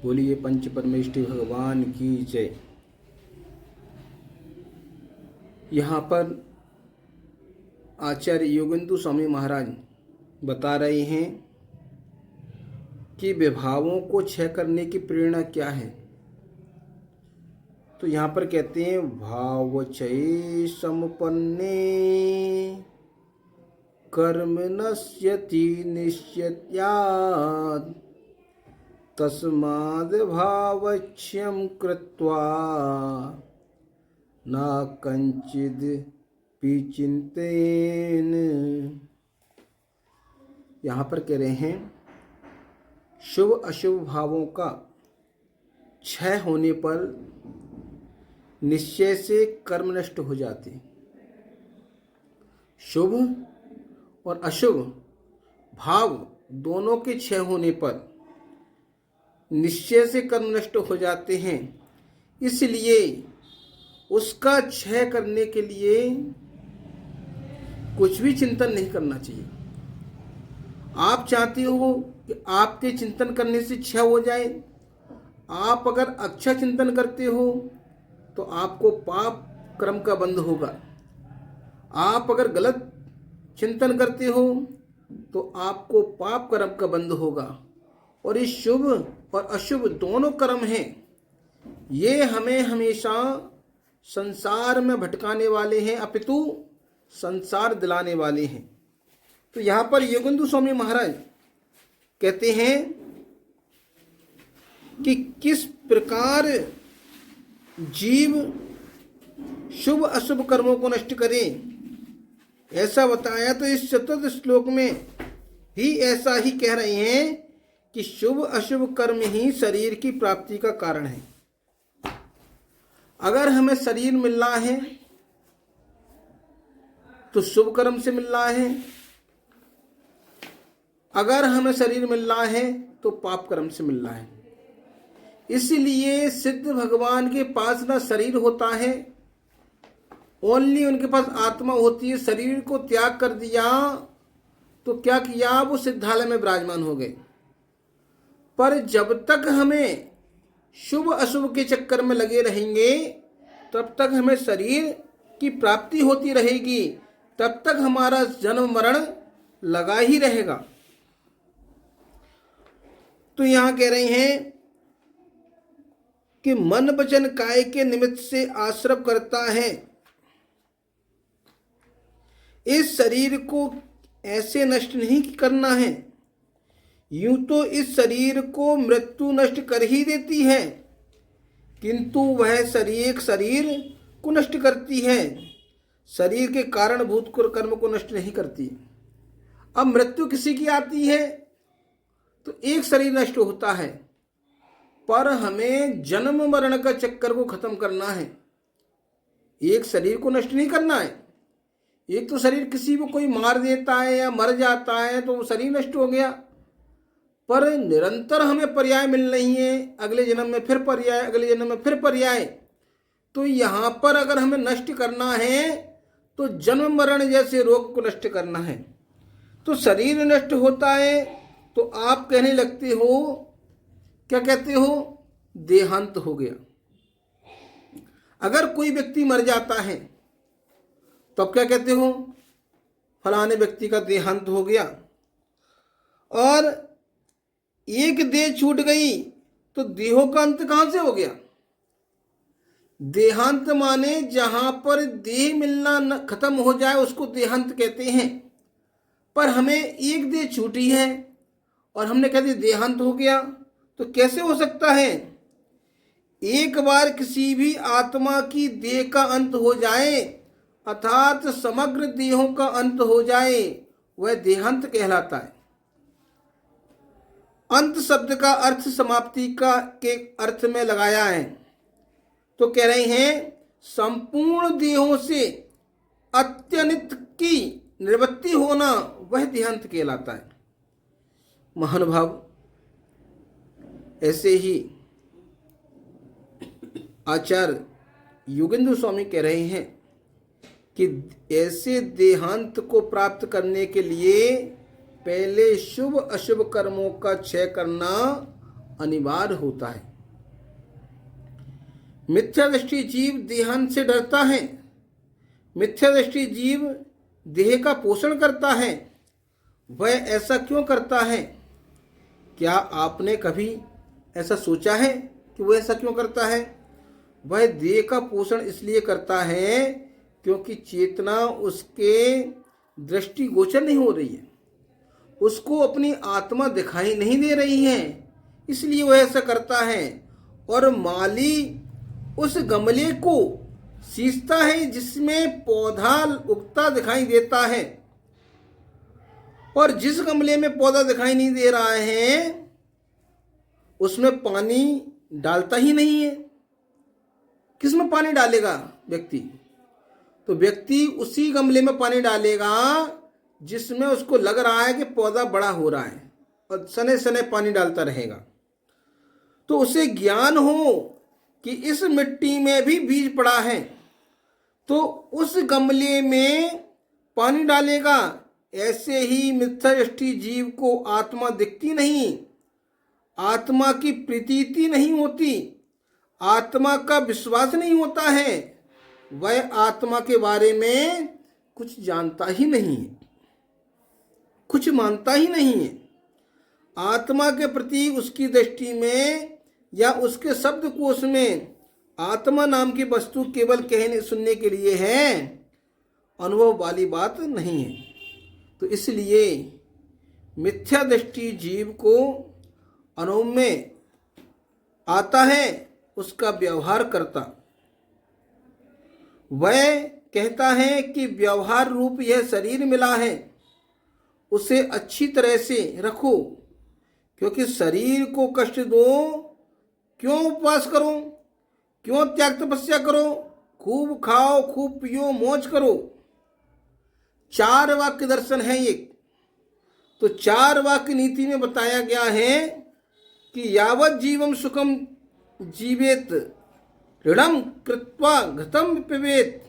बोलिए पंच परमेष्ठी भगवान की जय। यहाँ पर आचार्य योगेंद्र स्वामी महाराज बता रहे हैं कि विभावों को क्षय करने की प्रेरणा क्या है। तो यहाँ पर कहते हैं भाव क्षय संपन्ने कर्म नश्यति निश्यत्यात् तस्माद् भावक्षयं कृत्वा न कंचिद् विचिंतेन। यहाँ पर कह रहे हैं शुभ अशुभ भावों का क्षय होने पर निश्चय से कर्म नष्ट हो जाते। शुभ और अशुभ भाव दोनों के क्षय होने पर निश्चय से कर्म नष्ट हो जाते हैं। इसलिए उसका क्षय करने के लिए कुछ भी चिंतन नहीं करना चाहिए। आप चाहते हो कि आपके चिंतन करने से क्षय हो जाए। आप अगर अच्छा चिंतन करते हो तो आपको पाप कर्म का बंध होगा। आप अगर गलत चिंतन करते हो तो आपको पाप कर्म का बंध होगा। और इस शुभ और अशुभ दोनों कर्म हैं, ये हमें हमेशा संसार में भटकाने वाले हैं, अपितु संसार दिलाने वाले हैं। तो यहाँ पर योगेंद्र स्वामी महाराज कहते हैं कि किस प्रकार जीव शुभ अशुभ कर्मों को नष्ट करे, ऐसा बताया। तो इस चतुर्थ श्लोक में ही ऐसा ही कह रहे हैं कि शुभ अशुभ कर्म ही शरीर की प्राप्ति का कारण है। अगर हमें शरीर मिल रहा है तो शुभ कर्म से मिल रहा है, अगर हमें शरीर मिल रहा है तो पाप कर्म से मिल रहा है। इसलिए सिद्ध भगवान के पास ना शरीर होता है, ओनली उनके पास आत्मा होती है। शरीर को त्याग कर दिया तो क्या किया, वो सिद्धालय में विराजमान हो गए। पर जब तक हमें शुभ अशुभ के चक्कर में लगे रहेंगे तब तक हमें शरीर की प्राप्ति होती रहेगी, तब तक हमारा जन्म मरण लगा ही रहेगा। तो यहां कह रहे हैं कि मन वचन काय के निमित्त से आश्रव करता है। इस शरीर को ऐसे नष्ट नहीं करना है। यूं तो इस शरीर को मृत्यु नष्ट कर ही देती है, किंतु वह शरीर को नष्ट करती है, शरीर के कारणभूत कर्म को नष्ट नहीं करती। अब मृत्यु किसी की आती है तो एक शरीर नष्ट होता है, पर हमें जन्म मरण का चक्कर को खत्म करना है। एक शरीर को नष्ट नहीं करना है। एक तो शरीर किसी को कोई मार देता है या मर जाता है तो वो शरीर नष्ट हो गया, पर निरंतर हमें पर्याय मिल रही है, अगले जन्म में फिर पर्याय, अगले जन्म में फिर पर्याय। तो यहाँ पर अगर हमें नष्ट करना है तो जन्म मरण जैसे रोग को नष्ट करना है। तो शरीर नष्ट होता है तो आप कहने लगते हो, क्या कहते हो, देहांत हो गया। अगर कोई व्यक्ति मर जाता है तो अब क्या कहते हो, फलाने व्यक्ति का देहांत हो गया। और एक देह छूट गई तो देहों का अंत कहां से हो गया। देहांत माने जहां पर देह मिलना खत्म हो जाए उसको देहांत कहते हैं। पर हमें एक देह छूटी है और हमने कह दिया देहांत हो गया, तो कैसे हो सकता है। एक बार किसी भी आत्मा की देह का अंत हो जाए अर्थात समग्र देहों का अंत हो जाए, वह देहांत कहलाता है। अंत शब्द का अर्थ समाप्ति का के अर्थ में लगाया है। तो कह रहे हैं संपूर्ण देहों से अत्यंत की निवृत्ति होना वह देहांत कहलाता है। महानुभाव, ऐसे ही आचार्य योगेंद्र स्वामी कह रहे हैं कि ऐसे देहांत को प्राप्त करने के लिए पहले शुभ अशुभ कर्मों का क्षय करना अनिवार्य होता है। मिथ्या दृष्टि जीव देहांत से डरता है। मिथ्या दृष्टि जीव देह का पोषण करता है। वह ऐसा क्यों करता है? क्या आपने कभी ऐसा सोचा है कि वह ऐसा क्यों करता है? वह देह का पोषण इसलिए करता है क्योंकि चेतना उसके दृष्टि गोचर नहीं हो रही है, उसको अपनी आत्मा दिखाई नहीं दे रही है, इसलिए वह ऐसा करता है। और माली उस गमले को सींचता है जिसमें पौधा उगता दिखाई देता है, और जिस गमले में पौधा दिखाई नहीं दे रहा है उसमें पानी डालता ही नहीं है। किसमें पानी डालेगा व्यक्ति? तो व्यक्ति उसी गमले में पानी डालेगा जिसमें उसको लग रहा है कि पौधा बड़ा हो रहा है, और सने सने पानी डालता रहेगा। तो उसे ज्ञान हो कि इस मिट्टी में भी बीज पड़ा है, तो उस गमले में पानी डालेगा। ऐसे ही मिथ्या दृष्टि जीव को आत्मा दिखती नहीं, आत्मा की प्रतीति नहीं होती, आत्मा का विश्वास नहीं होता है, वह आत्मा के बारे में कुछ जानता ही नहीं है, कुछ मानता ही नहीं है। आत्मा के प्रति उसकी दृष्टि में या उसके शब्दकोश में आत्मा नाम की वस्तु केवल कहने सुनने के लिए है, अनुभव वाली बात नहीं है। तो इसलिए मिथ्या दृष्टि जीव को अनुभव में आता है, उसका व्यवहार करता। वह कहता है कि व्यवहार रूप यह शरीर मिला है, उसे अच्छी तरह से रखो, क्योंकि शरीर को कष्ट दो, क्यों उपवास करो, क्यों त्याग तपस्या करो, खूब खाओ, खूब पियो, मौज करो। 4 वाक्य दर्शन है ये। तो 4 वाक्य नीति में बताया गया है कि यावत जीवम सुखम जीवेत ऋणम कृत्वा घृतम पिबेत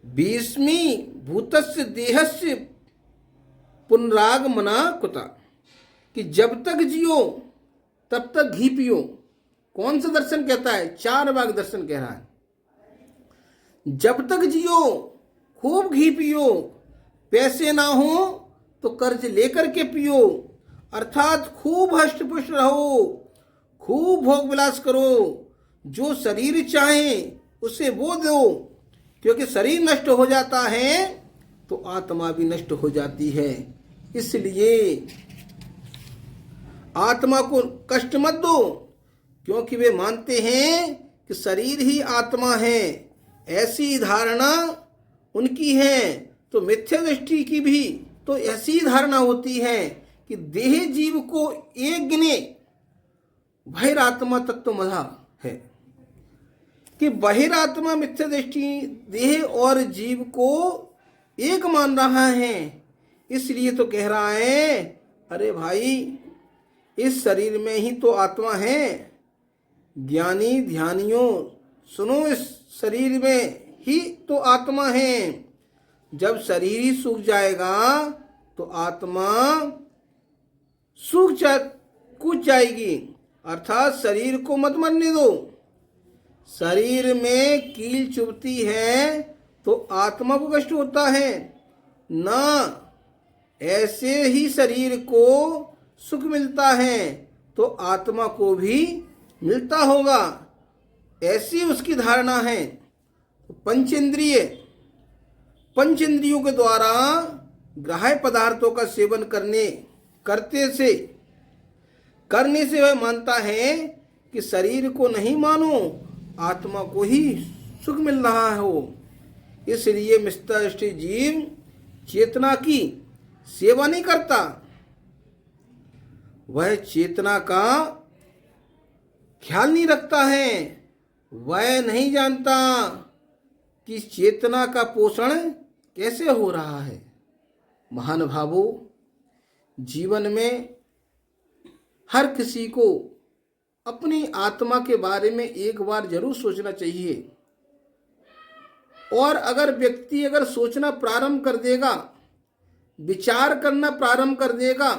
20वीं भूतस्य देहस्य पुनरागमना कुता, कि जब तक जियो तब तक घी पियो। कौन सा दर्शन कहता है? 4 वाक्य दर्शन कह रहा है। जब तक जियो खूब घी पियो, पैसे ना हो तो कर्ज लेकर के पियो, अर्थात खूब हष्ट पुष्ट रहो, खूब भोग विलास करो, जो शरीर चाहे उसे वो दो, क्योंकि शरीर नष्ट हो जाता है तो आत्मा भी नष्ट हो जाती है। इसलिए आत्मा को कष्ट मत दो, क्योंकि वे मानते हैं कि शरीर ही आत्मा है, ऐसी धारणा उनकी है। तो मिथ्या दृष्टि की भी तो ऐसी धारणा होती है कि देह जीव को एक गिने, बहिरात्मा तत्व मधा है, कि बहिरात्मा मिथ्या दृष्टि देह और जीव को एक मान रहा है। इसलिए तो कह रहा है, अरे भाई इस शरीर में ही तो आत्मा है। ज्ञानी ध्यानियों सुनो, इस शरीर में ही तो आत्मा है। जब शरीर ही सूख जाएगा तो आत्मा कूच जाएगी, अर्थात शरीर को मत मरने दो। शरीर में कील चुभती है तो आत्मा को कष्ट होता है ना, ऐसे ही शरीर को सुख मिलता है तो आत्मा को भी मिलता होगा, ऐसी उसकी धारणा है। पंचेंद्रियों के द्वारा ग्राह्य पदार्थों का सेवन करने से वह मानता है कि शरीर को नहीं मानो, आत्मा को ही सुख मिल रहा हो। इसलिए मिथ्या दृष्टि जीव चेतना की सेवा नहीं करता, वह चेतना का ख्याल नहीं रखता है, वह नहीं जानता कि चेतना का पोषण कैसे हो रहा है। महान भावों, जीवन में हर किसी को अपनी आत्मा के बारे में एक बार जरूर सोचना चाहिए। और अगर व्यक्ति सोचना प्रारंभ कर देगा, विचार करना प्रारंभ कर देगा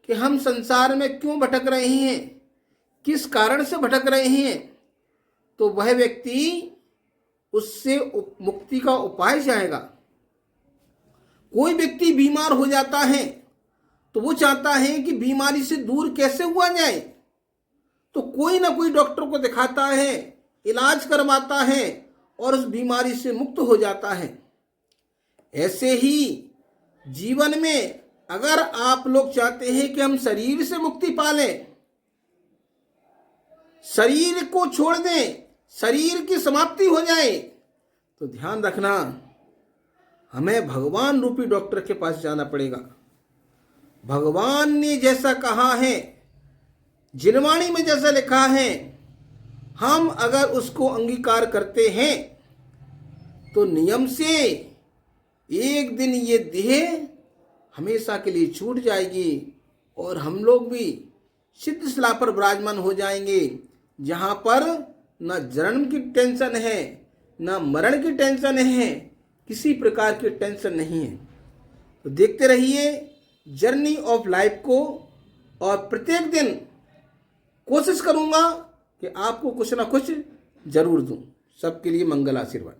कि हम संसार में क्यों भटक रहे हैं, किस कारण से भटक रहे हैं, तो वह व्यक्ति उससे मुक्ति का उपाय चाहेगा। कोई व्यक्ति बीमार हो जाता है तो वो चाहता है कि बीमारी से दूर कैसे हुआ जाए, तो कोई ना कोई डॉक्टर को दिखाता है, इलाज करवाता है और उस बीमारी से मुक्त हो जाता है। ऐसे ही जीवन में अगर आप लोग चाहते हैं कि हम शरीर से मुक्ति पालें, शरीर को छोड़ दें, शरीर की समाप्ति हो जाए, तो ध्यान रखना हमें भगवान रूपी डॉक्टर के पास जाना पड़ेगा। भगवान ने जैसा कहा है, जिनवाणी में जैसा लिखा है, हम अगर उसको अंगीकार करते हैं तो नियम से एक दिन ये देह हमेशा के लिए छूट जाएगी और हम लोग भी सिद्ध शिला पर विराजमान हो जाएंगे, जहाँ पर न जन्म की टेंशन है, न मरण की टेंशन है, किसी प्रकार की टेंशन नहीं है। तो देखते रहिए जर्नी ऑफ लाइफ को, और प्रत्येक दिन कोशिश करूँगा कि आपको कुछ ना कुछ जरूर दूँ। सबके लिए मंगल आशीर्वाद।